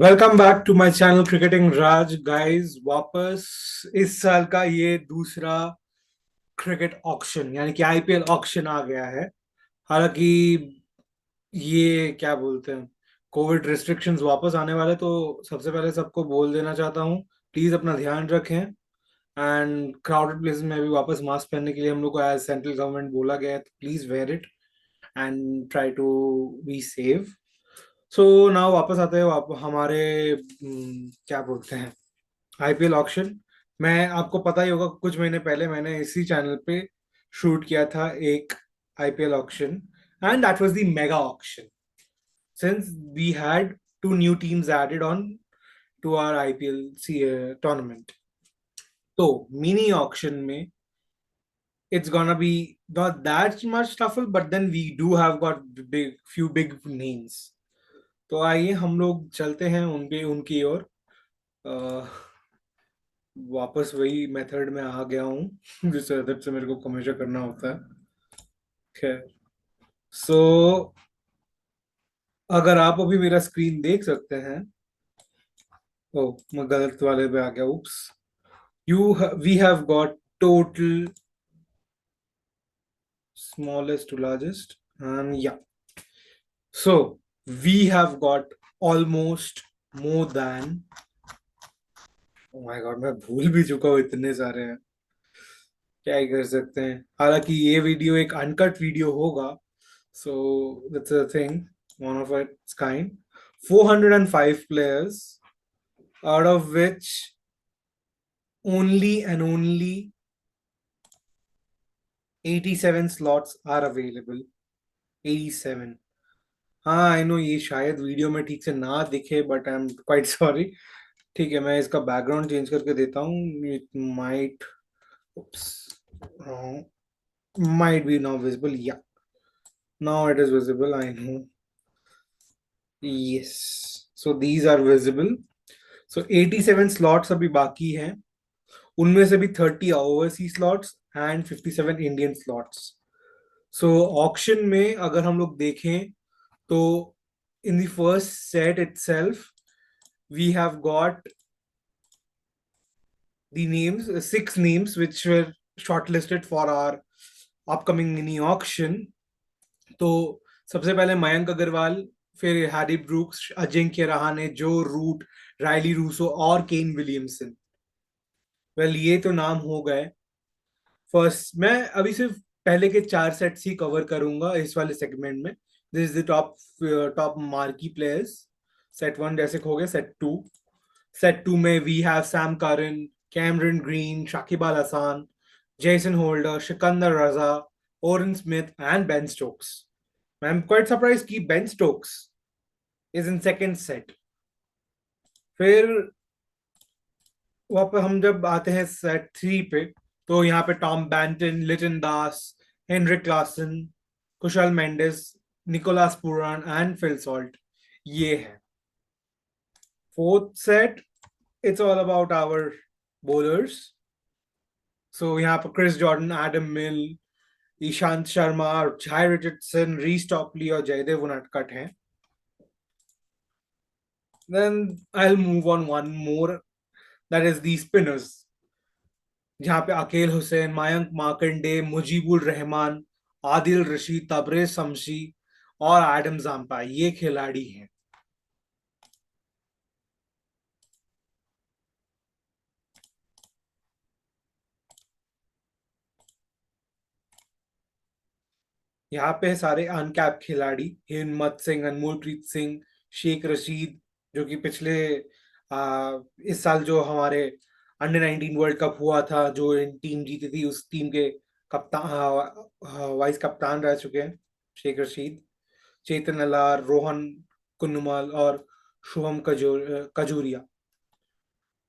Welcome back to my channel cricketing Raj guys. वापस इस साल का ये दूसरा क्रिकेट ऑक्शन यानी कि आईपीएल ऑक्शन आ गया है। हालांकि ये क्या बोलते हैं, कोविड रिस्ट्रिक्शंस वापस आने वाले, तो सबसे पहले सबको बोल देना चाहता हूँ, प्लीज अपना ध्यान रखें। एंड क्राउडेड प्लेसेस में भी वापस मास्क पहनने के लिए हम लोग को एज सेंट्रल गवर्नमेंट बोला गया है, तो please wear it and try to be safe. So now वापस आते हैं हमारे क्या बोलते हैं, आईपीएल ऑक्शन। मैं आपको पता ही होगा, कुछ महीने पहले मैंने इसी चैनल पे शूट किया था एक IPL auction, and that was the mega auction since we had two new teams added on to our IPL tournament. तो मिनी ऑक्शन में it's gonna be not that much tougher, but then we do have got big names. तो आइए हम लोग चलते हैं उनके उनकी ओर। अह, वापस वही मेथड में आ गया हूँ जिस मेथड से मेरे को हमेशा करना होता है। खैर, सो अगर आप अभी मेरा स्क्रीन देख सकते हैं। ओ, मैं गलत वाले पे आ गया, oops. You we have got total smallest to largest, and yeah, so we have got almost more than, oh my god, मैं भूल भी चुका हूँ, इतने सारे हैं, क्या ही कर सकते हैं। हालांकि ये वीडियो एक अनकट वीडियो होगा, so that's a thing, one of its kind. 405 players, out of which only and only 87 slots are available. 87। हाँ, आई नो ये शायद वीडियो में ठीक से ना दिखे, but I am quite sorry. ठीक है, मैं इसका बैकग्राउंड चेंज करके देता हूँ। It might, oops, might be now visible. Yeah, now it is visible, I know. Yes, so these are visible. So 87 slots अभी बाकी हैं, उनमें से भी 30 overseas slots and 57 Indian slots. So auction में अगर हम लोग देखें तो in the first set itself we have got the names, six names which were shortlisted for our upcoming mini auction. तो सबसे पहले मयंक अग्रवाल, फिर हैरी ब्रूक्स, अजिंक्य रहाणे, जो रूट, रायली रूसो और केन विलियमसन। वेल, ये तो नाम हो गए। फर्स्ट मैं अभी सिर्फ पहले के चार सेट्स ही कवर करूंगा इस वाले सेगमेंट में। This is the top top marquee players. Set one जैसे हो गए, सेट टू। सेट टू में we have Sam Curran, Cameron Green, Shakib Al Hasan, Jason Holder, Sikandar Raza, Odean Smith and Ben Stokes. I am quite surprise कि Ben Stokes is in second set. फिर वहां पे हम जब आते हैं सेट थ्री पे, तो यहाँ पे Tom Banton, Litton Das, Heinrich Klaasen, Kusal Mendis, Nicholas Pooran and Phil Salt, ये है। Fourth set, it's all about our bowlers. So यहाँ पे Chris Jordan, Adam Milne, Ishant Sharma, Jhye Richardson, Reece Topley और जयदेव उनटकट हैं। Then I'll move on one more, that is the spinners, जहाँ पे अकेल हुसैन, मयंक मार्कंडे, मुजीबुर रहमान, आदिल रशीद, तबरेज शमशी और एडम जाम्पा, ये खिलाड़ी हैं। यहाँ पे सारे अनकैप खिलाड़ी, हिम्मत सिंह, अनमोलप्रीत सिंह, शेख रशीद, जो कि पिछले इस साल जो हमारे अंडर 19 वर्ल्ड कप हुआ था, जो टीम जीती थी, उस टीम के कप्तान, वाइस कप्तान रह चुके हैं। शेख रशीद, चेतन अलार, रोहन कुन्नुमल और शुभम कजूरिया।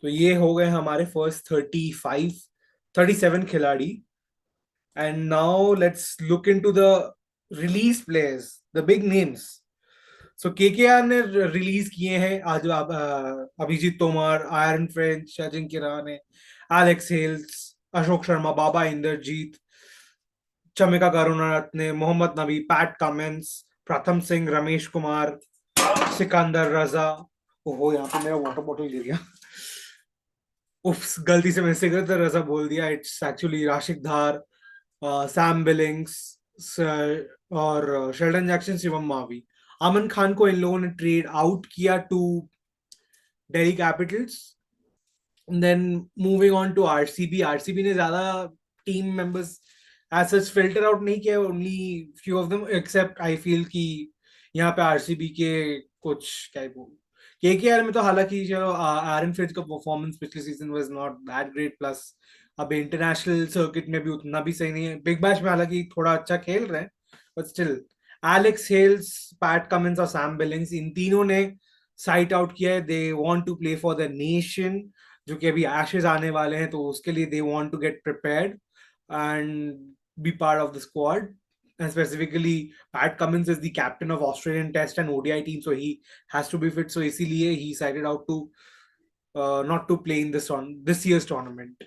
तो ये हो गए हमारे फर्स्ट 37 खिलाड़ी। And now let's look into the release players, the big names. So KKR ने रिलीज किए हैं आज Abhijeet Tomar, Aaron Finch, Ajinkya Rahane, Alex Hales, Ashok Sharma, Baba Indrajith, Chamika Karunaratne, Mohammad Nabi, Pat Cummins, प्रथम सिंह, रमेश कुमार, सिकंदर रजा, ओहो, यहाँ पे मेरा वाटर बॉटल गिर गया। उफ्स, गलती से मैंने सिगरेट रजा बोल दिया। It's actually Rasikh Dar, Sam Billings, और शेल्डन जैक्सन, शिवम मावी। अमन खान को इन लोगों ने ट्रेड आउट किया to Delhi Capitals. Then moving on to RCB. RCB ने ज्यादा team members as such filter out नहीं किया, only few of them, except I feel कि यहाँ पे आरसीबी के कुछ क्या केकेआर में तो हालांकि चलो आरन फिंच का परफॉर्मेंस पिछले season was not that great, plus अब इंटरनेशनल सर्किट में भी उतना भी सही नहीं है। बिग बैश में हालांकि थोड़ा अच्छा खेल रहे हैं, but still Alex Hales, Pat Cummins और सैम बिलिंग्स, इन तीनों ने साइट आउट किया है। They want to play for the nation, जो कि अभी एशेज आने वाले हैं, तो उसके लिए they want to get prepared and be part of the squad. And specifically, Pat Cummins is the captain of Australian Test and ODI team, so he has to be fit. So इसीलिए he decided out to not to play in this year's tournament.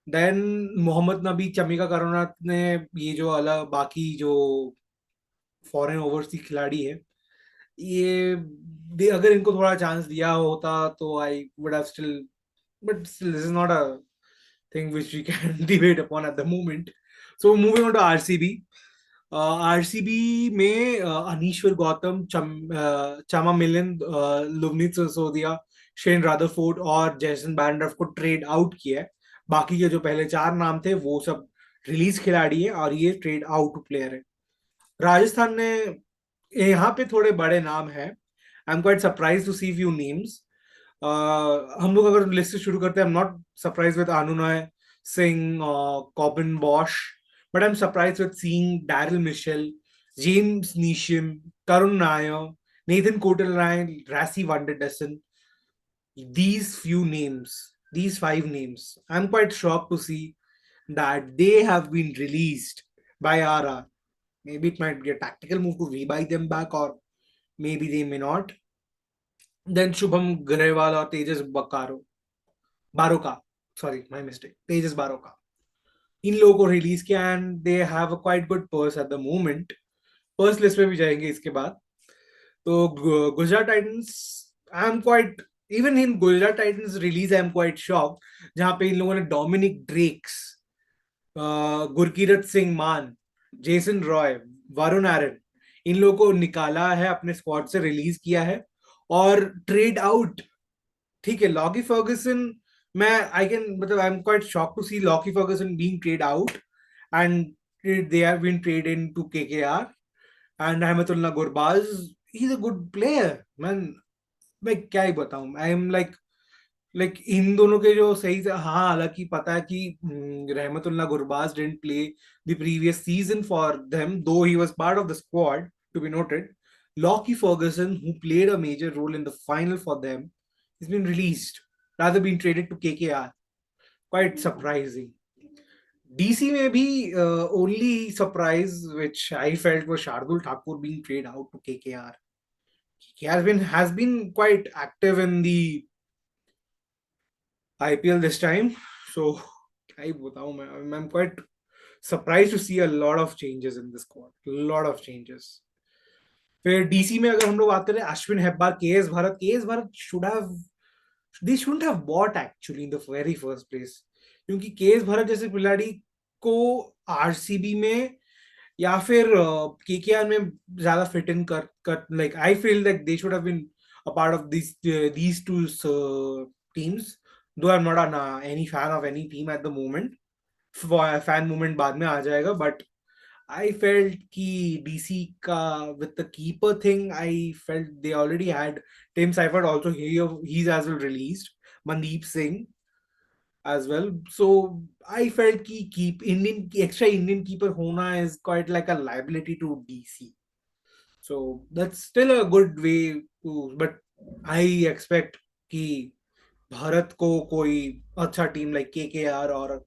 Then Mohammad Nabi, Chamika करुणात ने, ये जो अलग बाकी जो foreign overseas खिलाड़ी है, ये अगर इनको थोड़ा चांस दिया होता तो I would have still, but still this is not a thing which we can debate upon at the moment. So moving on to RCB. RCB में अनीश्वर गौतम, चमा मिलिंद, लुवनीत सिसोदिया, शेन रादरफोर्ड और जैसन बैरनडॉफ को ट्रेड आउट किया है। बाकी के जो पहले चार नाम थे वो सब रिलीज खिलाड़ी है, और ये ट्रेड आउट प्लेयर है। राजस्थान ने, यहाँ पे थोड़े बड़े नाम है। I am quite surprise to see few names. हम लोग अगर लिस्ट से शुरू करते हैं, I am not surprise with Anunay Singh, Corbin Bosch, but I am surprise with seeing Daryl Mitchell, James Neesham, Karun Nair, Nathan Coulter, Rassie van der Dussen. These few names, these five names, I'm quite shocked to see that they have been released by RR. Maybe it might be a tactical move to rebuy them back, or maybe they may not. Then Shubham Grewal or Tejas Baroka, sorry, my mistake, Tejas Baroka. इन लोगों को release किया, and they have a quite good purse eight the moment. Purse list में भी जाएंगे इसके बाद। तो Gujarat Titans, I am quite, even in Gujarat Titans release I am quite shock, जहां पे इन लोगों ने डोमिनिक ड्रेक्स, गुरकीरत सिंह मान, जेसन रॉय, वरुण आर्यन, इन लोगों को निकाला है, अपने स्क्वाड से रिलीज किया है और ट्रेड आउट। ठीक है, लॉकी फर्गुसन, मैं आई कैन, मतलब I am quite shock to see Lockie Ferguson being trade out, and they have been trade in to KKR. And Rahmanullah Gurbaz, he is a good player man. मैं क्या ही बताऊं, I am like in दोनों के जो सही से, हाँ हालांकि पता है कि Rahmanullah Gurbaz didn't play the previous season for them, though he was part of the squad to be noted. Lockie Ferguson, who played a major role in the final for them, has been released, rather been traded to KKR. Quite surprising. DC में भी only surprise which I felt was Shardul Thakur being traded out to KKR. He has been quite active in the IPL this time. So क्या ही बताऊं I'm quite surprised to see a lot of changes in this squad. Lot of changes. फिर DC में अगर हम लोग बात करें, अश्विन हेब्बार, के S Bharat should have, they shouldn't have bought actually in the very first place, क्योंकि के एस भारत जैसे खिलाड़ी को आरसीबी में या फिर केकेआर में ज्यादा फिट इन कर like I feel that they should have been a part of these two teams. Though I'm not any fan of any team at the moment, fan movement बाद में आ जाएगा, but I felt कि DC का with the keeper thing, I felt they already had Tim Seifert also. He's as well released. Mandeep Singh as well. So I felt कि keep Indian extra Indian keeper होना is quite like a liability to DC. So that's still a good way to, but I expect कि भारत को कोई अच्छा team like KKR और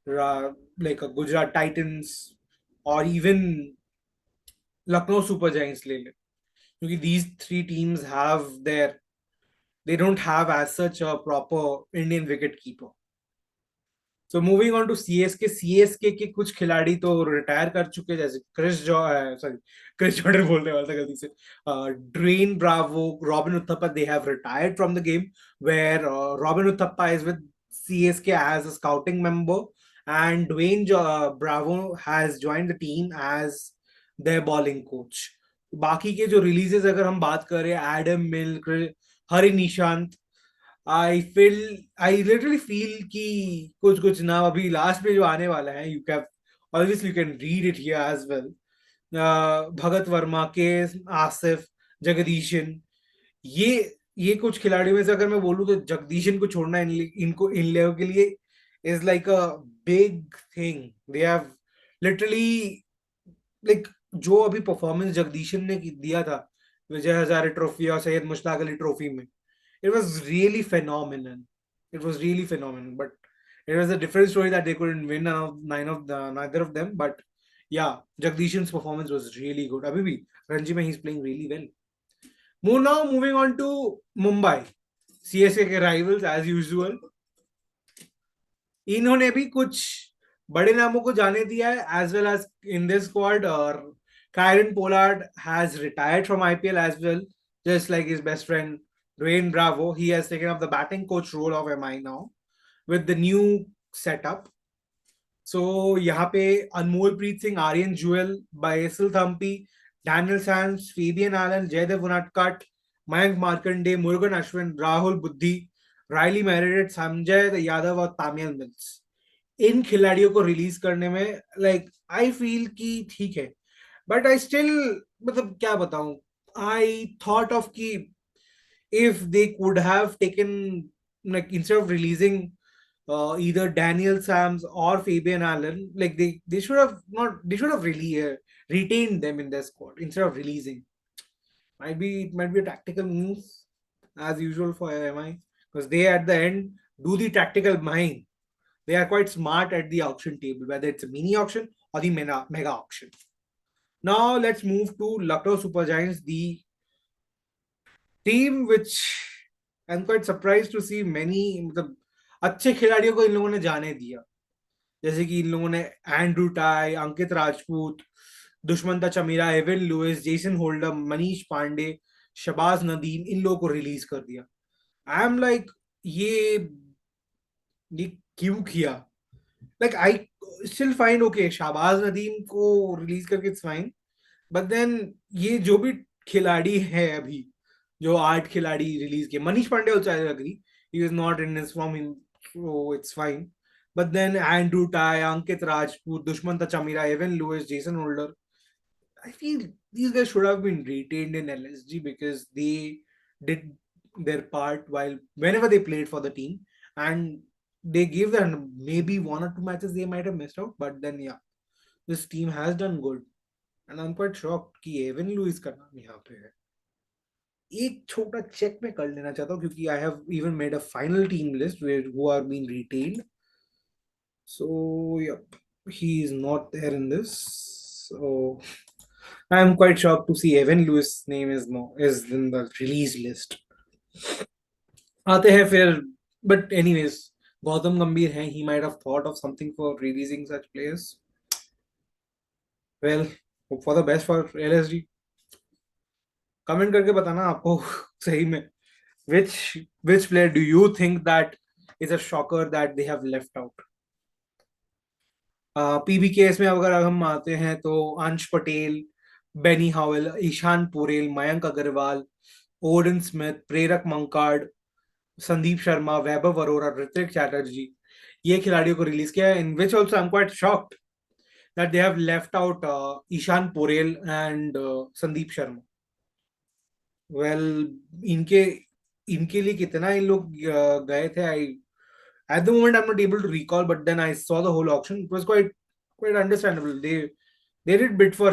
like Gujarat Titans और even Lucknow super giants ले ले, क्योंकि these three teams have their, they don't have as such a proper Indian wicket keeper. So moving on to CSK के कुछ खिलाड़ी तो रिटायर कर चुके हैं, जैसे Chris Jo sorry Chris Jordan बोलने वाला था गलती से, Dwayne Bravo, Robin Uthappa, they have retired from the game, where Robin Uthappa is with CSK as a scouting member and Bravo has joined the team as their bowling coach. बाकी के जो releases अगर हम बात करें, Adam mill, Hari Nishant, I literally feel कि कुछ कुछ नाम अभी लास्ट में जो आने वाला है, you can obviously you can read it here as well, Bhagath Varma K, Asif, Jagadeesan, ये ये कुछ खिलाड़ियों में से अगर मैं बोलूं तो जगदीशन को छोड़ना इनको इन लोगों के लिए is like a big thing. They have literally like जो अभी परफॉर्मेंस जगदीशन ने दिया था विजय हजारे ट्रॉफी और सैयद मुश्ताक अली ट्रॉफी में, it was really phenomenal. It was really phenomenal. But it was a different story that they couldn't win neither of them. But yeah, Jagdishan's performance was really good. Abhi Ranji he's playing really well. Moving on to Mumbai. CSK के rivals as usual. इन्होंने भी कुछ बड़े नामों को जाने दिया है as well as in this squad, और Kyron Pollard has retired from IPL as well, just like his best friend Dwayne Bravo. He has taken up the batting coach role of MI now with the new setup. So यहाँ पे Anmol Preet Singh, Aryan Juyal, Basil Thampi, Daniel Sams, Fabian Allen, Jaydev Unadkat, Mayank Markande, Murugan Ashwin, Rahul Buddhi, Riley Meredith, Sanjay Yadav और तामियल mills, इन खिलाड़ियों को release करने में like I feel कि ठीक है, बट आई स्टिल, मतलब क्या बताऊं, आई थॉट ऑफ कि if they could have taken, like instead of releasing either Daniel Sams or Fabian Allen, like they should have not, they should have really retained them in their squad instead of releasing. It might be a tactical move as usual for MI, because they at the end do the tactical buying. They are quite smart at the auction table, whether it's a mini auction or the mega auction. Now let's move to Lucknow Super Giants, the team which I'm quite surprised to see many, मतलब अच्छे खिलाड़ियों को इन लोगों ने जाने दिया, जैसे कि इन लोगों ने Andrew Tye, Ankit Rajput, Dushmantha Chameera, Evin Lewis, Jason Holder, Manish Pandey, Shahbaz Nadeem, इन लोगों को रिलीज कर दिया। आई एम लाइक ये ये क्यों किया? Like I still find okay, Shahbaz Nadeem को रिलीज करके इट्स फाइन, बट देन ये जो भी खिलाड़ी है अभी, जो 8 खिलाड़ी रिलीज किए, Manish Pandey also I agree, he is not in his form in, so it's fine, but then Andrew Tye, Ankit Rajput, Dushmantha Chameera, Evin Lewis, Jason Holder, I feel these guys should have been retained in LSG because they did their part while whenever they played for the team, and they gave them maybe 1 or 2 matches they might have missed out, but then yeah, this team has done good, and I'm quite shocked कि Avon Louis का नाम यहाँ पे है। एक छोटा check मैं कर लेना चाहता हूँ क्योंकि I have even made a final team list where who are been retained, so yep, he is not there in this, so I'm quite shocked to see Evan Lewis name is in the release list. आते हैं फिर, but anyways, Gautam गंभीर है, he might have thought of something for releasing such players. Well, hope for the best for LSG. Comment करके बताना आपको सही में which which player do you think that is a shocker that they have left out. PBKS में अगर हम आते हैं तो Ansh Patel, Benny Howell, Ishan Porel, Mayank Agarwal, Odean Smith, Prerak Mankad, Sandeep Sharma, वैभव अरोरा, ऋतिक चैटर्जी, ये खिलाड़ियों को रिलीज किया, in which also I am quite shocked that they have left out Ishan Porel and Sandeep Sharma. Well, इनके इनके लिए कितना इन लोग गए थे, आई at the moment I'm not able to recall, but then I saw the whole auction. It was quite understandable. They did bid for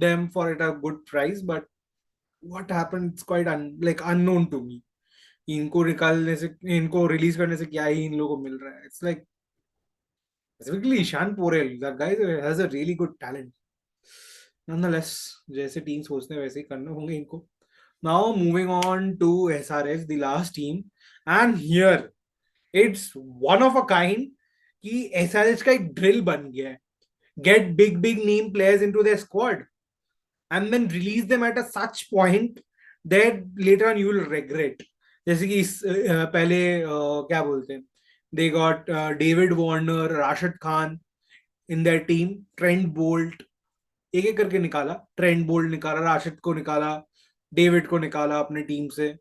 them for it a good price, but what happened, it's quite like unknown to me. इनको निकालने से, इनको release करने से क्या ही इन लोगों को मिल रहा है? It's like specifically Ishan Porel, that guy has a really good talent. Nonetheless, जैसे टीम सोचते हैं वैसे ही करने होंगे इनको. Now moving on to SRH, the last team, and here it's one of a kind. कि एसआरएच का एक ड्रिल बन गया है, get big name players into their squad and then release them at a such point that later on you will regret. जैसे कि पहले क्या बोलते हैं, they got David Warner, Rashid Khan in their team, Trent Boult, एक एक करके निकाला, ट्रेंट बोल्ट निकाला, राशिद को निकाला, डेविड को निकाला अपने टीम से.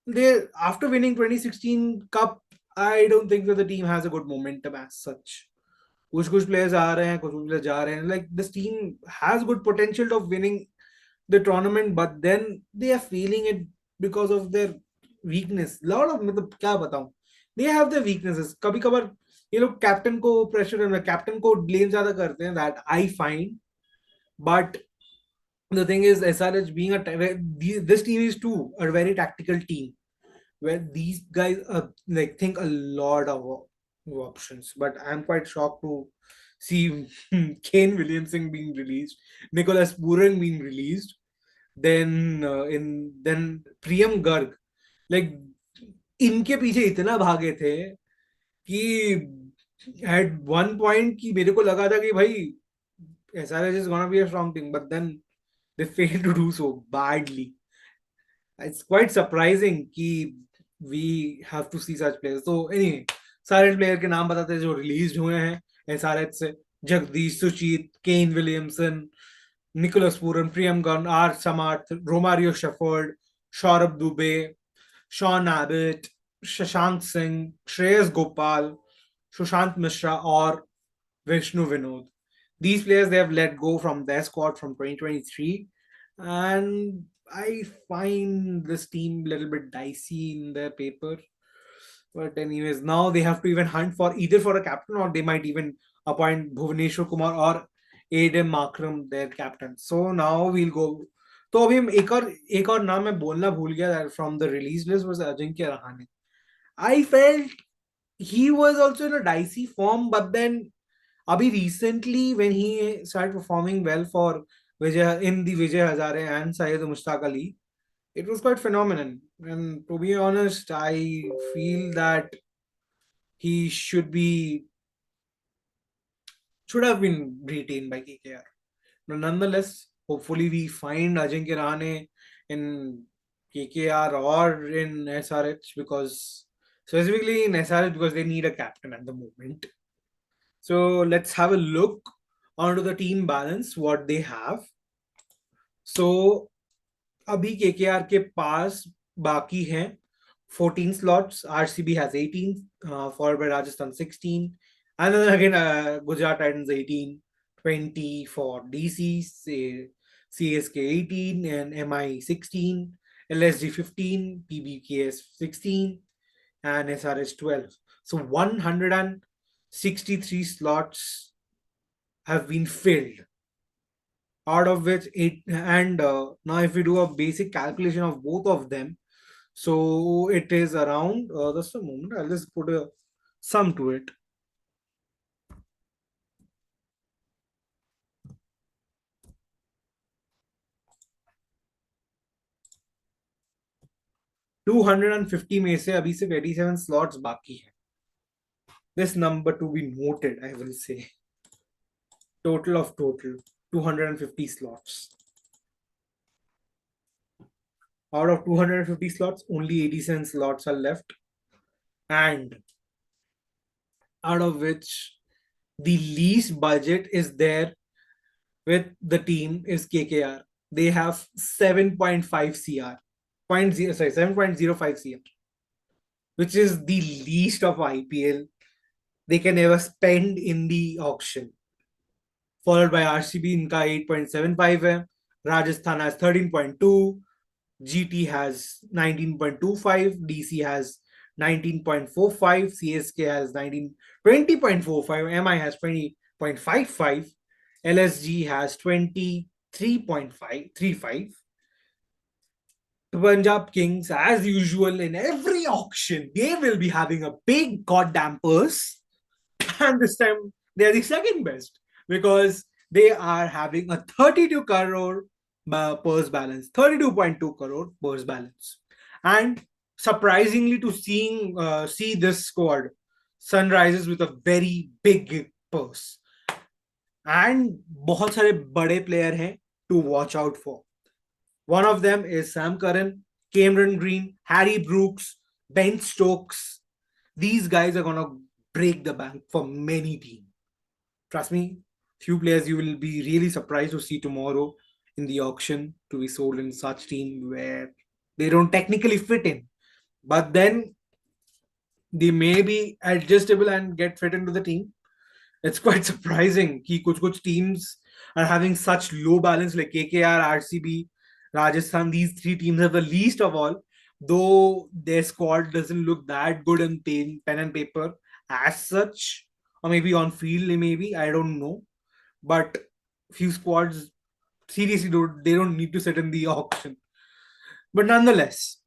They after winning 2016 cup, I don't think that the team has a good momentum as such. कुछ कुछ प्लेयर्स आ रहे हैं, कुछ कुछ प्लेयर्स जा रहे हैं. Like this team has good potential of winning the tournament, but then they are feeling it because of their weakness. Lot of मतलब क्या बताऊं, they have their weaknesses. कभी कभार ये लोग कैप्टन को प्रेशर, कैप्टन को ब्लेम ज्यादा करते हैं, that I find. But the thing is, SRH being this team is too a very tactical team where these guys like think a lot of options. But I'm quite shocked to see Kane Williamson being released, Nicholas Puran being released, then Priyam Garg. Like इनके पीछे इतना भागे थे कि at one point कि मेरे को लगा था कि भाई SRH is gonna be a strong team, but then they failed to do so badly. It's quite surprising कि we have to see such players. So anyway, सारे प्लेयर के नाम बताते हैं जो रिलीज हुए हैं एसआरएच से: Jagadeesha Suchith, Kane Williamson, Nicholas Pooran, Priyam गन, R Samarth, Romario Shepherd, Saurabh Dubey, Sean Abbott, Shashank Singh, Shreyas Gopal, Sushant Mishra और Vishnu Vinod. These players they have let go from their squad from 2023, and I find this team a little bit dicey in their paper. But anyways, now they have to even hunt for either for a captain, or they might even appoint Bhuvaneshwar Kumar or Adam Makram their captain. So now we'll go. तो अभी हम एक और नाम मैं बोलना भूल गया from the release list was Ajinkya Rahane. I felt he was also in a dicey form, but then Abhi recently when he started performing well for Vijay in the Vijay Hazare and Syed Mushtaq Ali, it was quite phenomenal. And to be honest, I feel that he should have been retained by KKR. But nonetheless, hopefully we find Ajinkya Rahane in KKR or in SRH, because specifically in SRH because they need a captain at the moment. So let's have a look onto the team balance, what they have. So अभी KKR के पास बाकी हैं 14 slots. RCB has 18, followed by Rajasthan 16, and then again Gujarat Titans 18, 20 for DC, CSK 18, and MI 16, LSG 15, PBKS 16, and SRS 12. So 163 slots have been filled, out of which eight. And now if we do a basic calculation of both of them, so it is around just a moment, I'll just put a sum to it. 250 में से अभी सिर्फ 87 slots बाकी है. This number to be noted, I will say. Total 250 slots. Out of 250 slots, only 87 slots are left, and out of which the least budget is there with the team is KKR. They have 7.5 CR, 7.05 CR, which is the least of IPL they can ever spend in the auction. Followed by RCB, इनका 8.75 है, Rajasthan has 13.2, GT has 19.25, DC has 19.45, CSK has 20.45, MI has 20.55, LSG has 23.35. The Punjab Kings, as usual in every auction, they will be having a big goddamn purse. And this time they are the second best because they are having a 32 crore purse balance, 32.2 crore purse balance. And surprisingly, to see this squad, sunrises with a very big purse. And बहुत सारे बड़े player हैं to watch out for. One of them is Sam Curran, Cameron Green, Harry Brooks, Ben Stokes. These guys are gonna break the bank for many teams. Trust me, few players you will be really surprised to see tomorrow in the auction to be sold in such team where they don't technically fit in, but then they may be adjustable and get fit into the team. It's quite surprising that kuch teams are having such low balance like KKR, RCB, Rajasthan. These three teams are the least of all, though their squad doesn't look that good in pen and paper as such, or maybe on field, maybe I don't know. But few squads seriously don't need to sit in the auction. But nonetheless,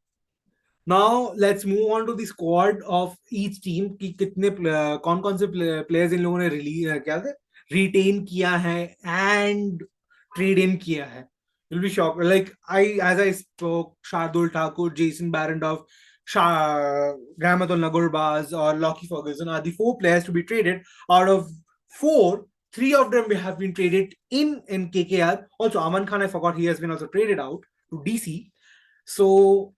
now let's move on to the squad of each team कि कितने कौन कौन से players in लोगों ने release क्या retain किया है एंड ट्रेड इन किया है. You'll be shocked. Like as I spoke, Shardul Thakur, Jason Barrendorf, Gramathon Nagurbaz, or Lockie Ferguson are the four players to be traded. Out of four, three of them have been traded in KKR. Also, Aman Khan, I forgot he has been also traded out to DC. So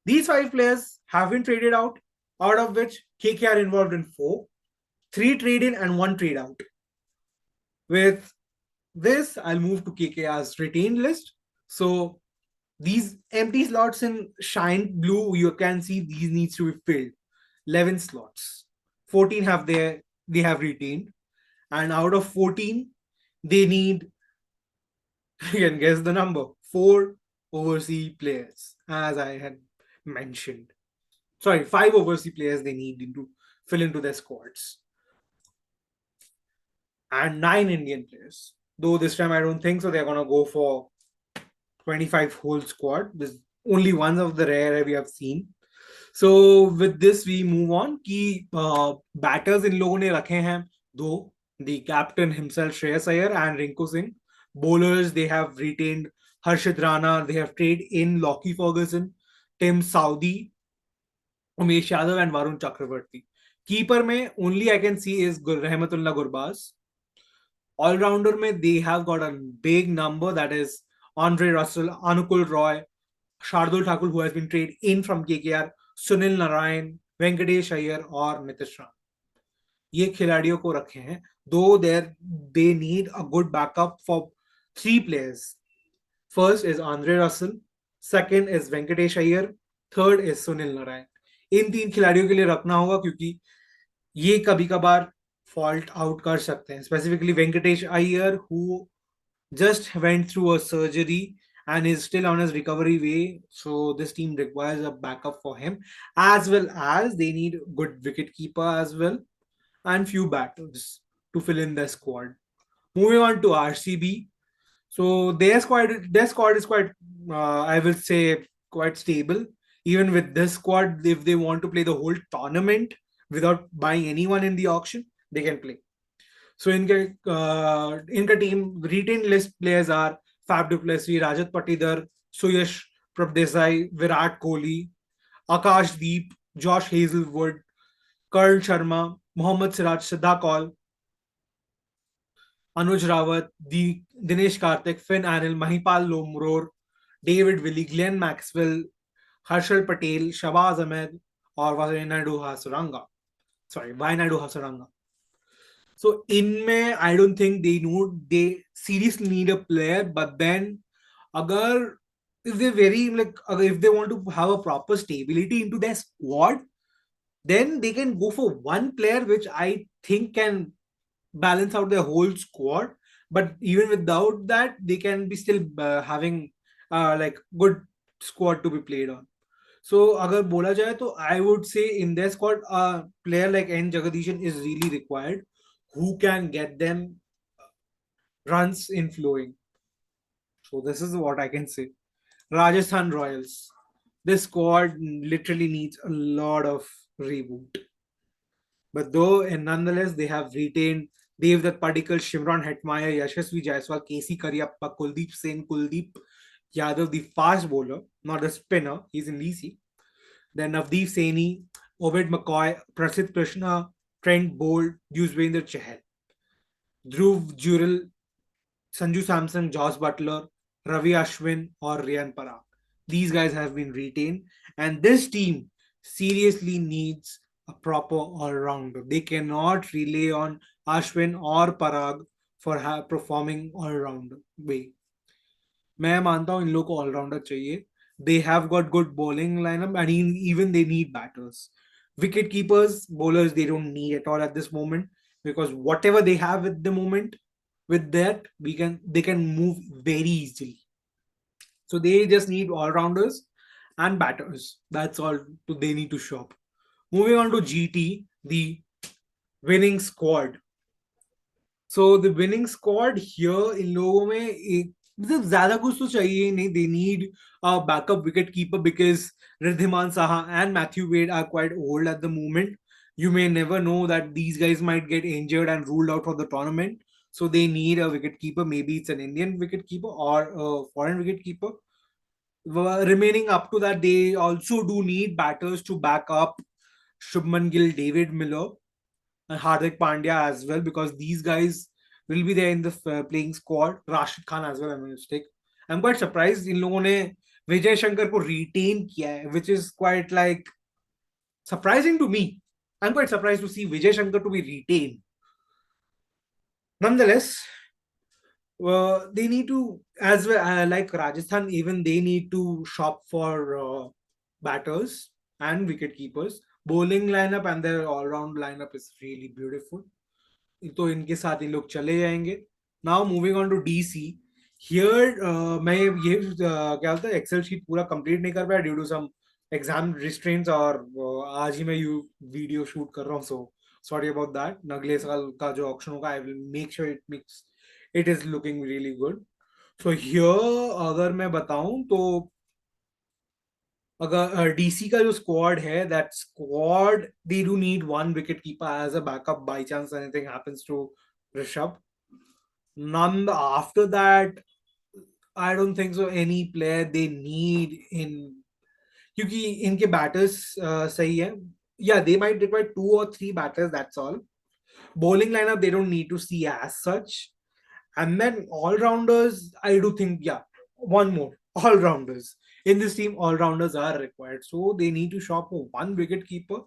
these five players have been traded out of which KKR involved in four, three trade in and one trade out. With this, I'll move to KKR's retained list. So these empty slots in shine blue, you can see these needs to be filled. 11 slots. 14 they have retained. And out of 14, they need, you can guess the number, 4 overseas players, as I had mentioned. Sorry, 5 overseas players they need to fill into their squads. And 9 Indian players. Though this time I don't think so. They're gonna go for 25 whole squad. This only one of the rare we have seen. So with this we move on. कि batters इन लोगों ने रखे हैं दो. The captain himself Shreyas Iyer and Rinku Singh. Bowlers they have retained Harshit Rana. They have traded in Lockie Ferguson, Tim Saudi, Umesh Yadav and Varun Chakravarti. Keeper में only I can see is Rahmatullah Gurbaz. All-rounder में they have got a big number, that is Andre Russell, Anukul Roy, Shardul Thakur who has been traded in from KKR, Sunil Narayan, Venkatesh Iyer और Nitish Ram. ये खिलाड़ियों को रखे हैं. Though they need a good backup for 3 players. First is Andre Russell, second is Venkatesh Iyer, third is Sunil Narayan. इन 3 खिलाड़ियों के लिए रखना होगा क्योंकि ये कभी कभार फॉल्ट आउट कर सकते हैं. Specifically Venkatesh Iyer who just went through a surgery and is still on his recovery way, so this team requires a backup for him, as well as they need good wicket keeper as well and few batters to fill in their squad. Moving on to RCB, so their squad is quite I will say quite stable. Even with this squad, if they want to play the whole tournament without buying anyone in the auction, they can play. So इनका team retained list players are Fab du Plessis, Rajat Patidar, Suyash Prabdesai, Virat Kohli, Akash Deep, Josh Hazelwood, Karan Sharma, Mohammad Siraj, Siddha Kaul, Anuj Rawat, Dinesh Karthik, Finn Anil, Mahipal Lomror, David Willey, Glenn Maxwell, Harshal Patel, Shabazz Ahmed, और Vainadu Hasaranga. Vainadu Hasaranga. So इनमें I don't think they seriously need a player, but then अगर if they want to have a proper stability into their squad, then they can go for one player which I think can balance out their whole squad. But even without that, they can be still having like good squad to be played on. So अगर बोला जाए तो I would say in their squad a player like N Jagadishan is really required, who can get them runs in flowing. So this is what I can say. Rajasthan Royals. This squad literally needs a lot of reboot. But though, and nonetheless, they have retained Devdutt Padikkal, Shimron Hetmeyer, Yashasvi Jaiswal, KC Karyappa, Kuldeep Singh, Kuldeep Yadav, the fast bowler, not a spinner. He's in DC. Then Navdeep Saini, Ovid McCoy, Prasidh Krishna, Trent Bolt, Yuzvendra Chahal, Dhruv Jurel, Sanju Samson, Josh Butler, Ravi Ashwin, or Riyan Parag. These guys have been retained, and this team seriously needs a proper all rounder. They cannot rely on Ashwin or Parag for performing all round way. मैं मानता हूँ इन लोग को allrounder चाहिए. They have got good bowling lineup and even they need batters. Wicket keepers, bowlers they don't need at all at this moment, because whatever they have at the moment, with that they can move very easily. So they just need all rounders and batters. That's all they need to shop. Moving on to GT, the winning squad. So the winning squad here इन लोगों में एक मतलब ज्यादा कुछ तो चाहिए ही नहीं. They need a backup wicket keeper because Riddhiman Saha and Matthew Wade are quite old at the moment. You may never know that these guys might get injured and ruled out of the tournament. So they need a wicket keeper. Maybe it's an Indian wicket keeper or a foreign wicket keeper. Remaining up to that, they also do need batters to back up Shubman Gill, David Miller, and Hardik Pandya as well, because these guys will be there in the playing squad. Rashid Khan as well, I'm mistake. I'm quite surprised इन लोगों ने विजय शंकर को retain किया है, which is quite like surprising to me. I'm quite surprised to see Vijay Shankar to be retained. Nonetheless, they need to, as well like Rajasthan, even they need to shop for batters and wicket keepers. Bowling lineup and their all-round lineup is really beautiful. तो इनके साथ इन लोग चले जाएंगे. Now moving on to DC. Here मैं ये क्या बोलता है, एक्सेल शीट पूरा कंप्लीट नहीं कर पाया due to some exam restraints, और आज ही मैं यू वीडियो शूट कर रहा हूँ. So sorry about that. अगले साल का जो ऑप्शन होगा, I will make sure it is looking really good. So here अगर मैं बताऊं तो अगर डीसी का जो स्क्वाड है, that squad they do need one wicket keeper as a backup by chance anything happens to Rishabh. None after that, I don't think so any player they need in, क्योंकि इनके बैटर्स सही है. Yeah, they might require 2 or 3 batters, that's all. Bowling lineup they don't need to see as such. And then all rounders, I do think, yeah, one more all rounders in this team. All rounders are required, so they need to shop for one wicket keeper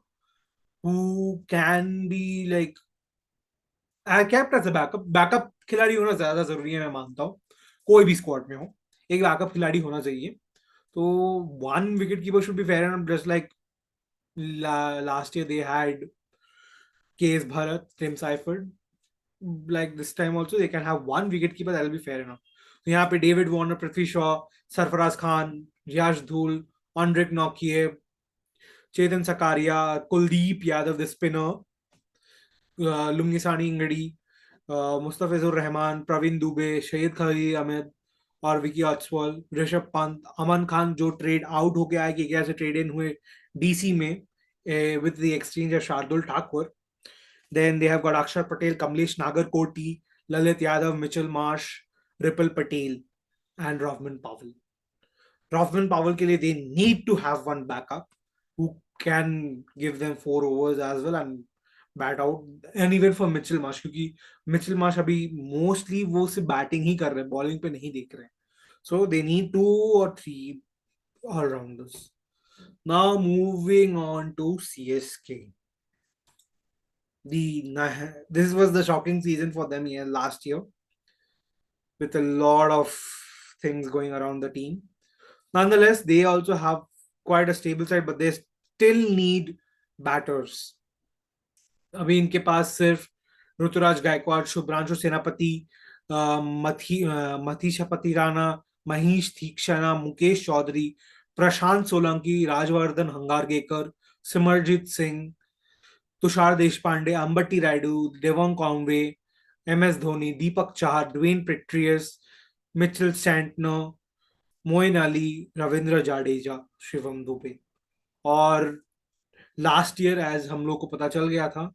who can be like kept as a backup. Backup खिलाड़ी होना ज्यादा जरूरी है, मैं मानता हूँ. कोई भी स्क्वाड में हो, एक बैकअप खिलाड़ी होना चाहिए. तो one wicket keeper should be fair and just like last year they had KS Bharat, Tim Seifert. Like this time also they can have one wicket keeper, that will be fair enough. तो यहाँ पे David Warner, Prithvi Shaw, Sarfaraz Khan, Riyaz Dhull, Anrich नौकिए, Chetan Sakariya, Kuldeep Yadav the spinner, Lungisani Ngidi, Mustafizur Rahman, Praveen Dubey, Shahid Khaleel Ahmad और विकी ऑस्वाल, ऋषभ पंत, अमन खान जो trade out हो गया है कि कैसे ट्रेड इन हुए डीसी में with the exchange of Shardul Thakur. Then they have got Axar Patel, Kamlesh Nagarkoti, Lalit Yadav, Mitchell Marsh, Ripal Patel and Rovman Powell. Rovman Powell के लिए they need to have one backup who can give them 4 overs as well and bat out. And even for Mitchell Marsh, क्योंकि Mitchell Marsh अभी mostly वो सिर्फ batting ही कर रहे हैं, bowling पे नहीं देख रहे हैं. So they need 2 or 3 allrounders. Now moving on to CSK. This was the shocking season for them here last year, with a lot of things going around the team. Nonetheless, they also have quite a stable side, but they still need batters. अभी इनके पास सिर्फ Rituraj Gaikwad, Subhranshu Senapati, Matheesha Pathirana, Maheesh Theekshana, Mukesh Choudhary, Prashant Solanki, Rajvardhan Hangargekar, Simarjeet Singh, Tushar Deshpande, Ambati Rayudu, Devon Conway, MS Dhoni, Deepak Chahar, Dwaine Pretorius, Mitchell Santner, Moeen Ali, Ravindra Jadeja, Shivam Dube. और last year as हम लोग को पता चल गया था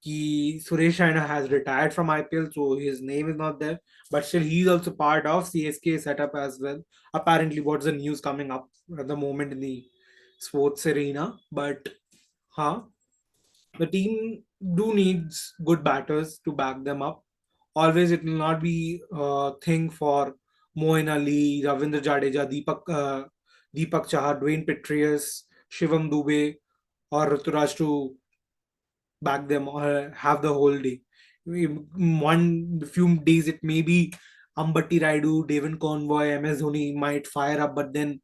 कि Suresh Raina has retired from IPL, so his name is not there. But still, he's also part of CSK setup as well. Apparently, what's the news coming up at the moment in the sports arena? But हाँ, the team do needs good batters to back them up. Always, it will not be a thing for Moin Ali, Ravindra Jadeja, Deepak Chahar, Dwayne Petrius, Shivam Dubey, or Ruturaj to back them or have the whole day. One few days it may be Ambati Raidu, Devon Convoy, MS Dhoni might fire up, but then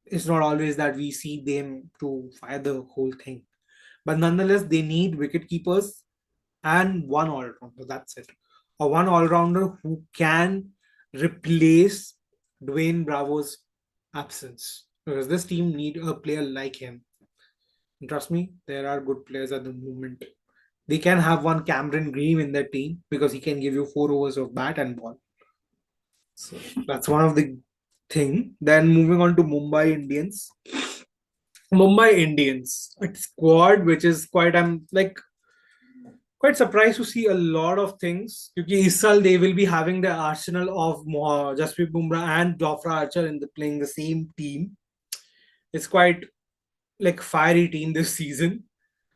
it's not always that we see them to fire the whole thing. But nonetheless, they need wicket keepers and one all rounder. That's it. A one all rounder who can replace Dwayne Bravo's absence. Because this team need a player like him. And trust me, there are good players at the moment. They can have one Cameron Green in their team because he can give you 4 overs of bat and ball. So that's one of the thing. Then moving on to Mumbai Indians. Mumbai Indians, a squad which is quite I'm like quite surprised to see a lot of things. Because इस साल they will be having the arsenal of Jasprit Bumrah and Jofra Archer in playing the same team. It's quite like fiery team this season.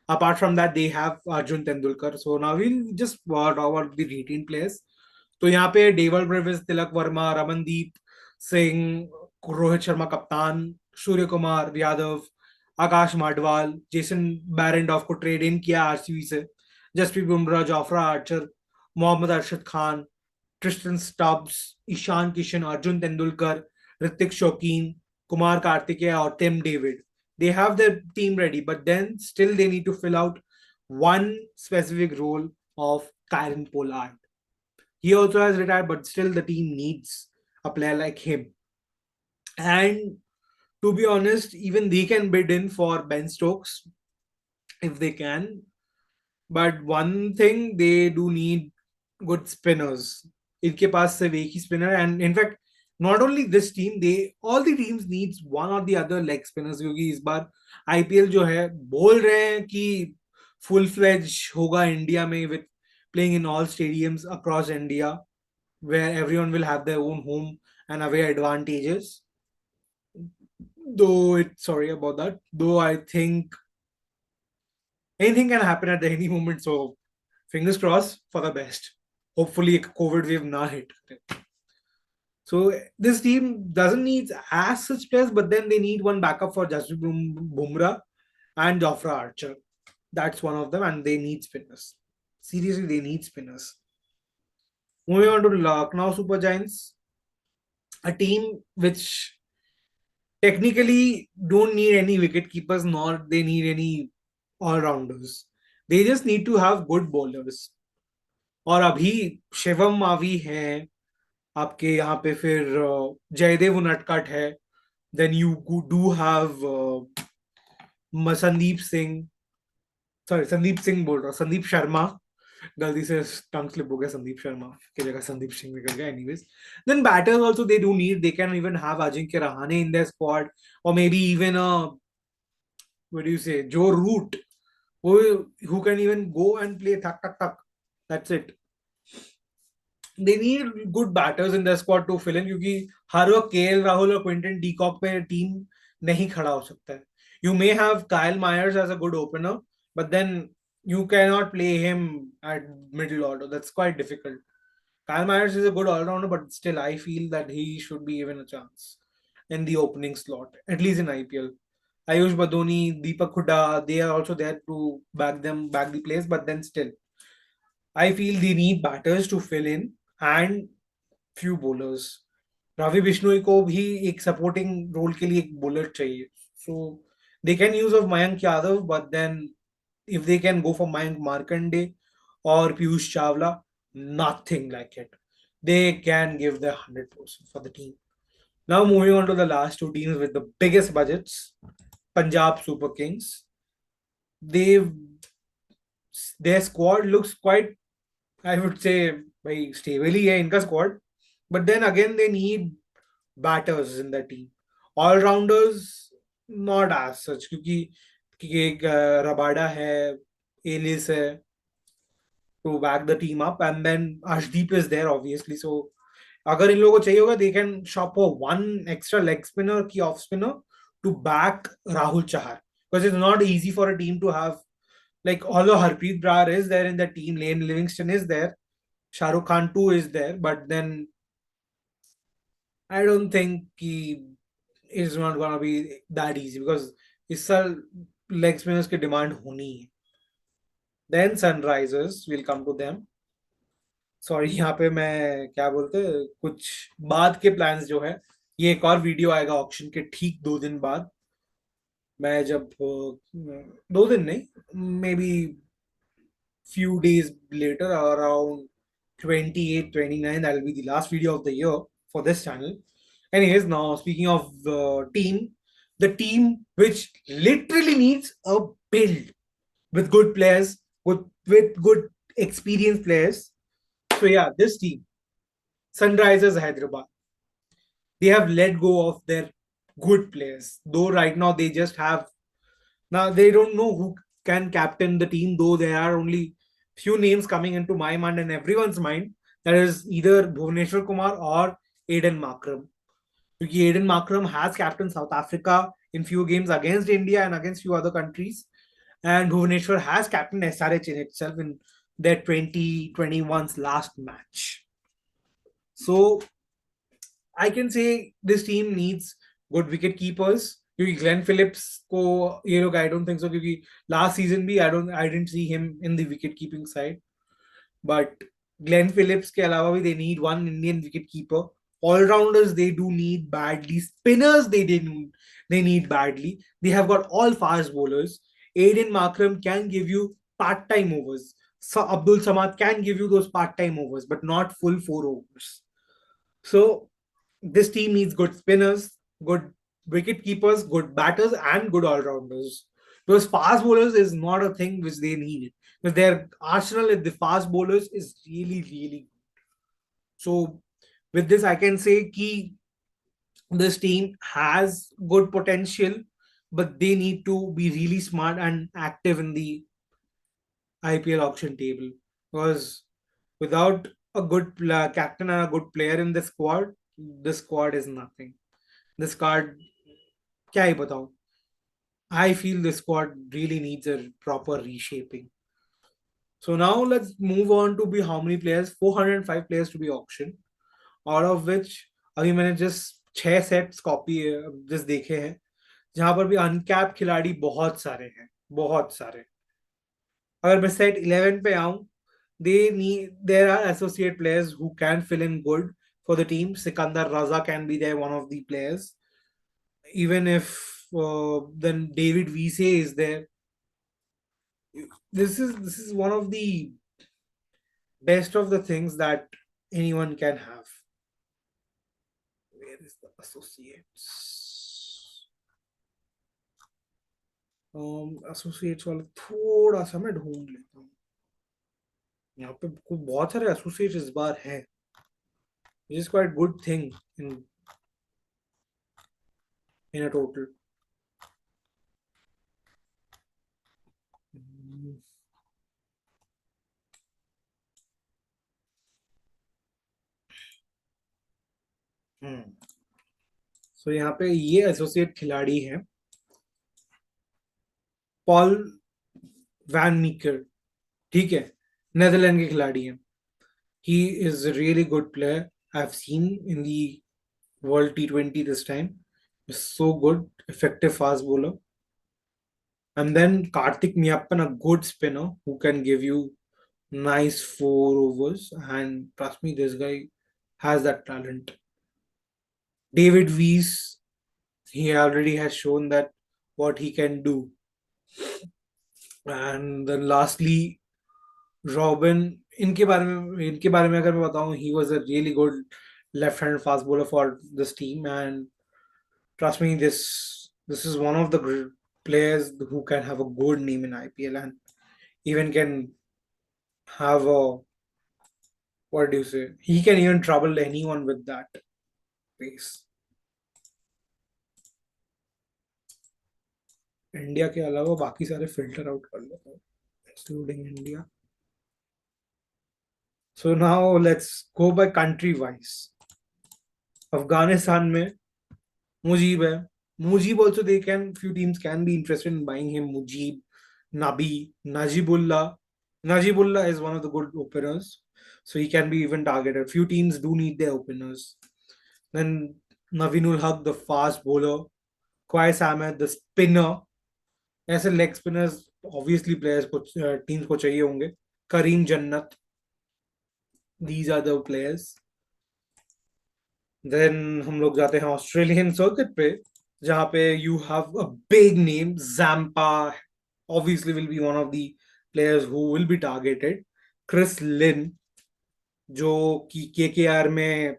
Apart from that, they have Arjun Tendulkar. So now we'll just talk about the retained players. तो यहाँ पे Dewald Brevis, Tilak Varma, Ramandeep Singh, Rohit Sharma कप्तान, Surya Kumar Yadav, Akash Madhwal, Jason Behrendorff को trade in किया RCB से, Jasprit Bumrah, Jofra Archer, Mohammad Arshad Khan, Tristan Stubbs, Ishan Kishan, Arjun Tendulkar, Hrithik Shokeen, Kumar Kartikeya और Tim David. They have their team ready, but then still they need to fill out one specific role of Kyron Pollard. He also has retired, but still the team needs a player like him. And to be honest, even they can bid in for Ben Stokes if they can. But one thing they do need good spinners. इनके पास सिर्फ एक ही spinner and in fact not only this team they all the teams needs one or the other leg spinners क्योंकि इस बार IPL जो है बोल रहे हैं कि फुल फ्लेज होगा इंडिया में with playing in all stadiums across India where everyone will have their own home and away advantages. Though it's sorry about that. Though I think anything can happen at any moment. So fingers crossed for the best. Hopefully, a COVID wave not hit. So this team doesn't need as such players, but then they need one backup for Jasprit Bumrah and Jofra Archer. That's one of them, and they need spinners. Seriously, they need spinners. Moving on to Lucknow Super Giants, a team which technically don't need any wicket keepers, nor they need any all-rounders. They just need to have good bowlers. और अभी शिवम मावी हैं आपके यहाँ पे फिर जयदेव उनटकट है then you do have Sandeep Singh sorry Sandeep Singh बोल रहा हूँ संदीप शर्मा गलती से टंग स्लिप हो गया संदीप शर्मा की जगह संदीप सिंह निकल गया anyways then batters also they do need they can even have Ajinkya Rahane in their squad or maybe even what do you say Joe Root who can even go and play tuck tuck tuck. That's it. They need good batters in their squad to fill in क्योंकि हर वक्त KL Rahul और Quinton de Kock पे team नहीं खड़ा हो सकता है. You may have Kyle Myers as a good opener, but then you cannot play him at middle order. That's quite difficult. Kyle Myers is a good all-rounder, but still I feel that he should be given a chance in the opening slot, at least in IPL. Ayush Badoni, Deepak Hooda, they are also there to back the place, but then still, I feel they need batters to fill in and few bowlers. Ravi Bishnoi को भी एक supporting role के लिए एक bowler चाहिए. So they can use of Mayank Yadav, but then if they can go for Mayank Markande or Piyush Chawla, nothing like it. They can give their 100% for the team. Now moving on to the last two teams with the biggest budgets, Punjab Super Kings. They their squad looks quite, I would say, very stable ही है इनका squad. But then again, they need batters in the team. All rounders, not as such, क्योंकि एक Rabada है, Alice है to back the team up, and then Ashdeep is there obviously. So अगर इन लोगों को चाहिए होगा, they can shop for one extra leg spinner की off spinner to back Rahul Chahar. because it's not easy for a team to have, like, although Harpreet Brar is there in the team, Lane Livingston is there, Shahrukh Khan too is there, but then I don't think he is not gonna be that easy because इस साल leg spinners की demand होनी है. Then Sunrisers will come to them. Sorry, यहाँ पे मैं क्या बोलते हैं, कुछ बाद के प्लान्स जो है, ये एक और वीडियो आएगा ऑक्शन के ठीक 2 दिन बाद. मैं जब 2 दिन नहीं, may be few days later, around 28, 29, that will be the last video of the year for this channel. Anyways, now speaking of the team which literally needs a build with good players, with good experienced players. So yeah, this team, Sunrisers Hyderabad, they have let go of their good players. Though right now they just have, now they don't know who can captain the team, though there are only few names coming into my mind and everyone's mind. That is either Bhuvneshwar Kumar or Aiden Markram. Because Aiden Markram has captained South Africa in few games against India and against few other countries. And Bhuvneshwar has captained SRH in itself in their 2021's last match. So I can say this team needs good wicket keepers. क्योंकि Glenn Phillips को ये लोग I don't think so, क्योंकि last season भी I didn't see him in the wicket keeping side. But Glenn Phillips के अलावा भी they need one Indian wicket keeper. All rounders they do need badly. Spinners they need badly. They have got all fast bowlers. Aiden Markram can give you part-time overs. So Abdul Samad can give you those part-time overs, but not full 4 overs. So this team needs good spinners, good wicket keepers, good batters, and good all rounders. Because fast bowlers is not a thing which they need. Because their arsenal with the fast bowlers is really, really good. So with this, I can say key this team has good potential, but they need to be really smart and active in the IPL auction table. Because without a good captain and a good player in the squad is nothing. This card, क्या ही बताऊं? I feel the squad really needs a proper reshaping. So now let's move on to be how many players? 405 players to be auctioned, out of which अभी मैंने just 6 sets copy just देखे हैं, जहां पर भी uncap खिलाड़ी बहुत सारे हैं, बहुत सारे. अगर मैं सेट 11 पे आऊं, there are associate players who can fill in good for the team. Sikandar Raza can be there, one of the players. Even if then David Vise is there. This is one of the best of the things that anyone can have. Where is the associates? Associates वाला थोड़ा सा मैं ढूंढ लेता हूँ. यहाँ पे बहुत सारे associates इस बार हैं, which is quite good thing in a total. So यहाँ पे ये एसोसिएट खिलाड़ी हैं पॉल वैन मीकर, ठीक है, नेदरलैंड के खिलाड़ी हैं. He is really good player. I have seen in the world T20 this time. So good, effective fast bowler. And then Karthik Miyappan, a good spinner who can give you nice 4 overs. And trust me, this guy has that talent. David Weiss, he already has shown that what he can do. And then lastly, Robin, इनके बारे में अगर मैं बताऊं, he was a really good left-hand fast bowler for this team, and trust me, this is one of the players who can have a good name in IPL and even can have a, what do you say? He can even trouble anyone with that pace. India के अलावा बाकी सारे filter out कर लेता हूँ, excluding India. So now let's go by country wise. Afghanistan में मुजीब है, Mujib also, they can, few teams can be interested in buying him. Mujib, Nabi, Najibullah. Najibullah is one of the good openers, so he can be even targeted. Few teams do need their openers. Then Navinul Haq, the fast bowler. Qais Ahmed, the spinner. ऐसे leg spinners obviously players को teams को चाहिए होंगे. Karim Janat, these are the players. Then हम लोग जाते हैं Australian circuit पे, जहां पे you have a big name. Zampa obviously will be one of the players who will be targeted. Chris Lynn, जो कि केकेआर में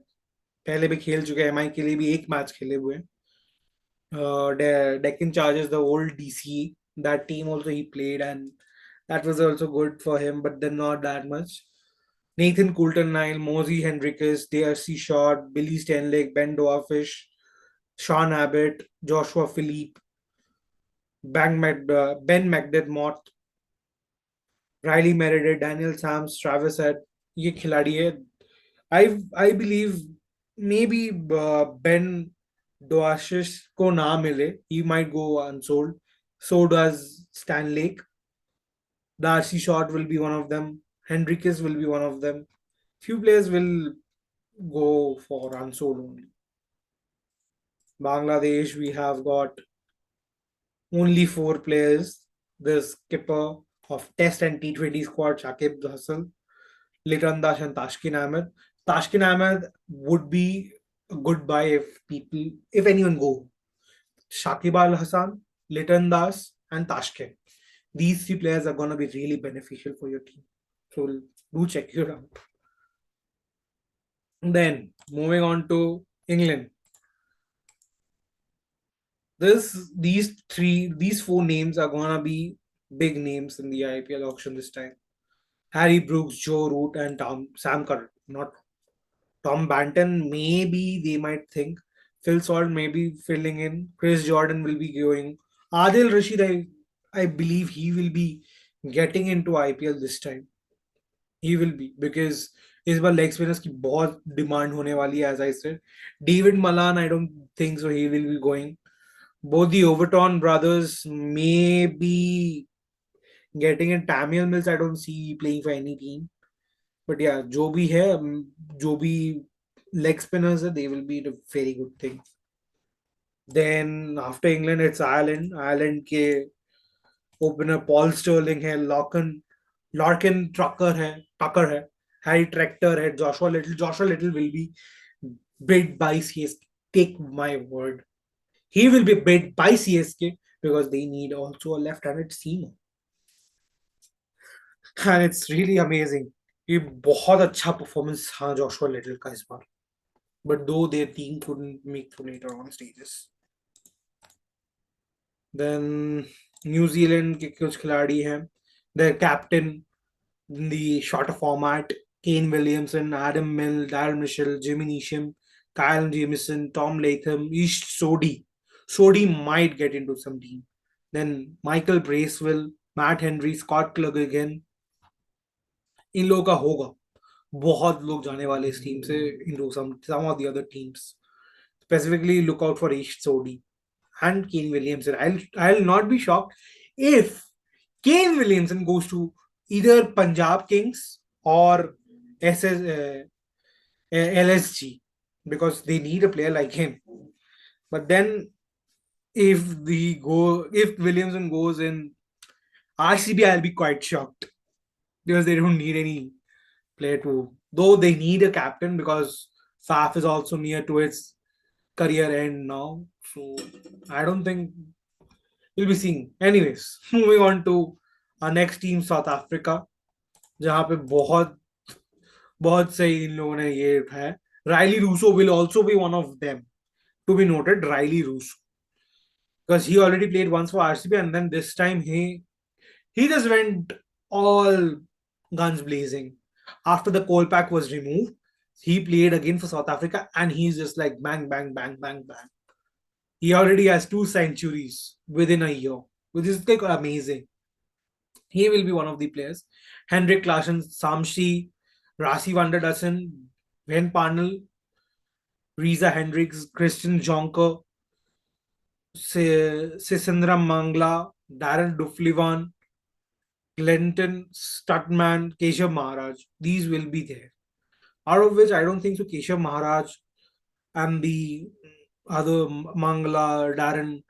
पहले भी खेल चुके हैं, एमआई के लिए भी एक मैच खेले हुए हैं. Deccan Chargers, the old DC, that team also he played, and that was also good for him, but then not that much. Nathan Coulton Nile, Mosey Henriquez, DRC Short, Billy Stenlick, Ben Doafish, Sean Abbott, Joshua Philippe, Ben McDermott, Riley Meredith, Daniel Sams, Travis Head. ये खिलाड़ी है. I believe maybe Ben Doasis को ना मिले, he might go unsold. So does Stan Lake. Darcy Short will be one of them. Henriquez will be one of them. Few players will go for unsold only. Bangladesh, we have got only 4 players. The skipper of Test and T20 squad, Shakib Hasan, Litan Dash, and Tashkin Ahmed. Tashkin Ahmed would be a good buy if anyone go. Shakib Al Hassan, Litan Das, and Tashkin. These 3 players are going to be really beneficial for your team. So do check it out. Then moving on to England. These 4 names are gonna be big names in the IPL auction this time. Harry Brooks, Joe Root, and Sam Curran. Not Tom Banton. Maybe they might think Phil Salt may be filling in. Chris Jordan will be going. Adil Rashid, I believe he will be getting into IPL this time. He will be, because इस बार leg spinners की बहुत demand होने वाली है. As I said, David Malan, I don't think so he will be going. Both the Overton brothers may be getting in. Tamil Mills, I don't see playing for any team. But yeah, जो भी है, जो भी leg spinners है, they will be a very good thing. Then after England, it's Ireland. Ireland के opener Paul Stirling है, लॉर्किन टकर है, Harry tractor है, Joshua little will be bid by CSK. Take my word. He will be bid by CSK because they need also a left-handed seamer. And it's really amazing. ये बहुत अच्छा performance था Joshua little का इस बार. But though their team couldn't make to later on stages. Then New Zealand के कुछ खिलाड़ी हैं. Their captain in the shorter format, Kane Williamson, Adam Mill, Darren Mitchell, Jimmy Neesham, Kyle Jamieson, Tom Latham, Ish Sodi. Sodi might get into some team. Then Michael Bracewell, Matt Henry, Scott Cleggan. इन लोगों का होगा. बहुत लोग जाने वाले इस team से into some of the other teams. Specifically, look out for Ish Sodi and Kane Williamson. I'll not be shocked if Kane Williamson goes to either Punjab Kings or LSG, because they need a player like him. But then if Williamson goes in RCB, I'll be quite shocked, because they don't need any player to. Though they need a captain, because Faf is also near to its career end now. So I don't think we'll be seeing. Anyways, moving on to our next team, South Africa, जहाँ पे बहुत बहुत सही इन लोगों ने ये उठाया. Riley Russo will also be one of them. To be noted, Riley Russo, because he already played once for RCB, and then this time he just went all guns blazing. After the coal pack was removed, he played again for South Africa, and he's just like bang, bang, bang, bang, bang. He already has 2 centuries within a year, which is like amazing. He will be one of the players. Hendrik Larsson, Samshi, Rasi van der Dussen, Van, Parnell, Riza Hendricks, Christian Jonker, Sisindram Mangla, Darren Duflivan, Clinton Stutman, Keshav Maharaj. These will be there. Out of which I don't think so. Keshav Maharaj and the other Mangala, Darren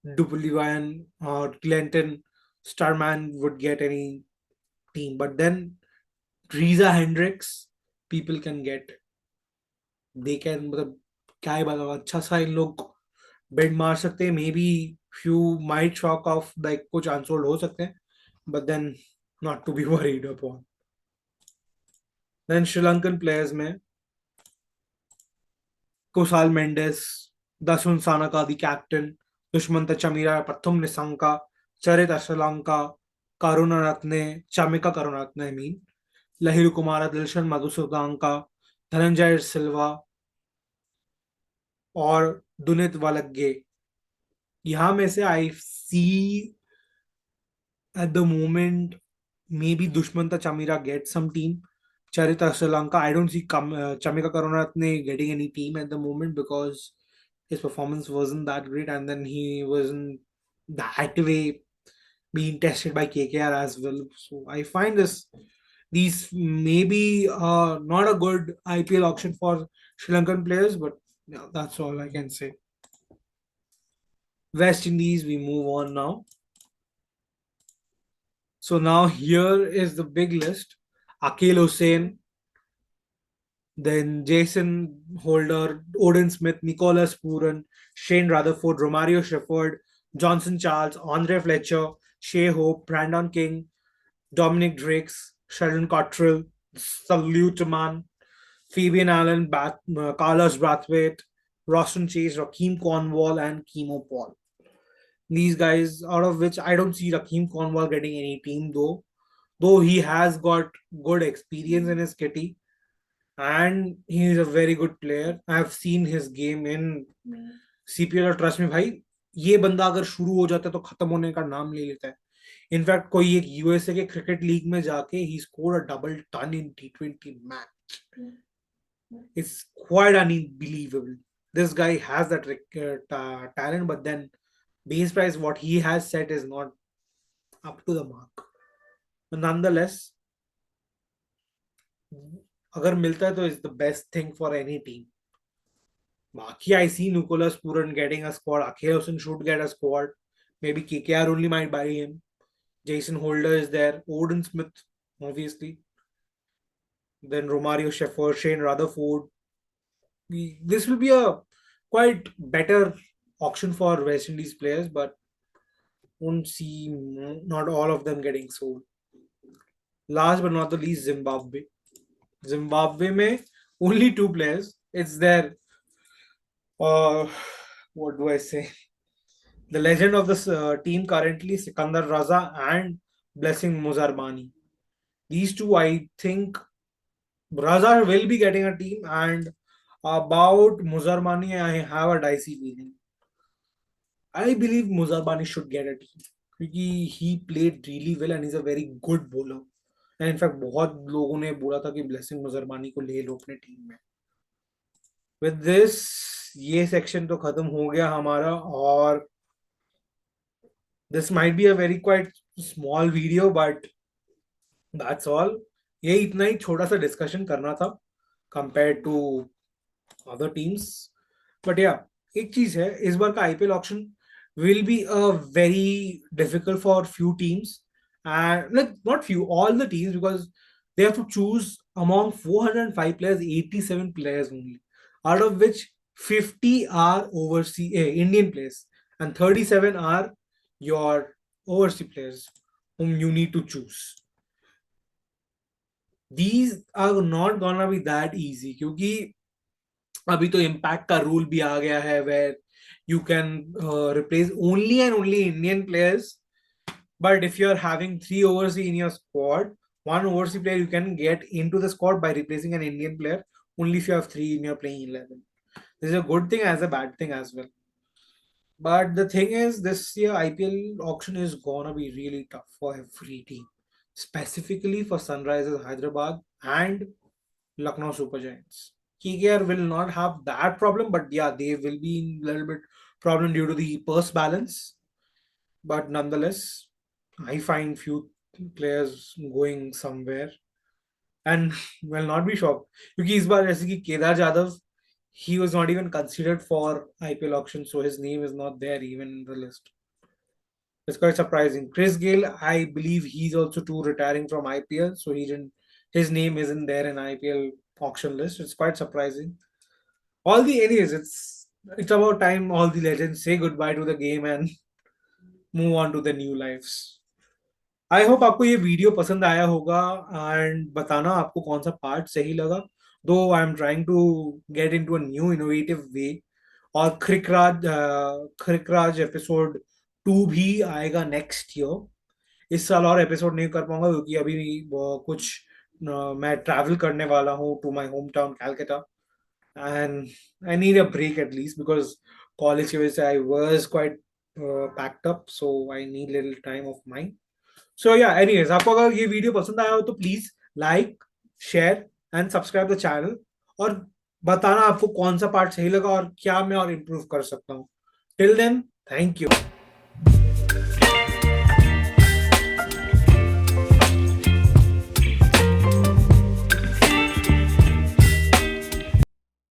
Duflivan, or Clinton Starman would get any team. But then Riza Hendricks, people can get. They can, मतलब क्या ही बताओ, अच्छा सा इन लोग bed मार सकते हैं. Maybe few might shock off like कुछ अनसोल्ड हो सकते हैं, but then not to be worried upon. Then Sri Lankan players में Kusal Mendis, Dasun Shanaka the captain, Dushmantha Chameera, Pathum Nissanka, Charith Asalanka, Karunaratne, Chamika Karunaratne I mean, Lahiru Kumara, Dilshan Madushanka, Dhananjaya Silva और दुनित वलग्गे. यहाँ में से I see at the moment maybe Dushmanta Chamira gets some team. Charita Sri Lanka, I don't see Chamika Karunaratne getting any team at the moment because his performance wasn't that great, and then he wasn't that way being tested by KKR as well. So I find these maybe not a good IPL auction for Sri Lankan players, but yeah, that's all I can say. West Indies, we move on now. So now here is the big list. Akil Hussain, then Jason Holder, Odin Smith, Nicholas Pooran, Shane Rutherford, Romario Shepherd, Johnson Charles, Andre Fletcher, Shea Hope, Brandon King, Dominic Drakes, Sheldon Cottrell, Saluteman, Fabian Allen, Carlos Brathwaite, Roston Chase, Raheem Cornwall, and Kimo Paul. These guys, out of which I don't see Raheem Cornwall getting any team though he has got good experience in his kitty and he is a very good player. I have seen his game in CPL और trust में भाई ये बंदा अगर शुरू हो जाता है तो खत्म होने का नाम ले लेता है. इनफैक्ट कोई एक यूएसए के क्रिकेट लीग में जाके ही score a double ton in T20 match. It's quite unbelievable. This guy has that talent, but then base price what he has set is not up to the mark. But nonetheless, अगर मिलता है तो is the best thing for any team. Baki, I see Nicholas Puran getting a squad. Akhil Hossain should get a squad. Maybe KKR only might buy him. Jason Holder is there. Odin Smith, obviously. Then Romario Shepherd, Shane Rutherford. This will be a quite better auction for West Indies players, but won't see not all of them getting sold. Last but not the least, Zimbabwe. Zimbabwe may only two players. It's their what do I say? The legend of this team currently, Sikandar Raza and Blessing Muzarbani. These two, I think, Raza will be getting a team, and about Muzarbani, I have a dicey feeling. I believe Muzarbani should get a team because he played really well and he's a very good bowler. And in fact, बहुत लोगों ने बोला था कि Blessing Muzarabani को ले लो अपने team में. With this, ये सेक्शन तो खत्म हो गया हमारा और this might be a very quite small video, but that's all. ये इतना ही छोटा सा डिस्कशन करना था compared to other teams. But yeah, एक चीज है, इस बार का IPL auction will be a very difficult for few teams, and like not few, all the teams, because they have to choose among 405 players, 87 players only, out of which 50 are overseas Indian players and 37 are your overseas players whom you need to choose. These are not gonna be that easy क्योंकि अभी तो impact का rule भी आ गया है where you can replace only and only Indian players. But if you're having three overseas in your squad, one overseas player you can get into the squad by replacing an Indian player only if you have three in your playing 11. This is a good thing as a bad thing as well. But the thing is, this year IPL auction is gonna be really tough for every team, specifically for Sunrisers Hyderabad and Lucknow Super Giants. KKR will not have that problem, but yeah, they will be in a little bit problem due to the purse balance, but nonetheless I find few players going somewhere and will not be shocked क्योंकि इस बार जैसे कि Kedar Jadhav, he was not even considered for IPL auction, so his name is not there even in the list. It's quite surprising. Chris Gayle, I believe he's also too retiring from IPL, so he didn't. His name isn't there in IPL auction list. It's quite surprising. All the anyways, it's about time all the legends say goodbye to the game and move on to the new lives. I hope आपको ये video पसंद आया होगा and बताना आपको कौन सा part सही लगा. Though I am trying to get into a new innovative way. और खरिकराज एपिसोड 2 भी आएगा नेक्स्ट ईयर. इस साल और एपिसोड नहीं कर पाऊंगा क्योंकि अभी कुछ मैं ट्रैवल करने वाला हूँ to my home town Calcutta and I need a break at least because college की वजह से I was quite packed up, so I need little time off mind. So yeah anyways, आपको अगर ये वीडियो पसंद आया हो तो please like, share and subscribe the channel. और बताना आपको कौन सा पार्ट सही लगा और क्या मैं और इम्प्रूव कर सकता हूँ. Till then, thank you.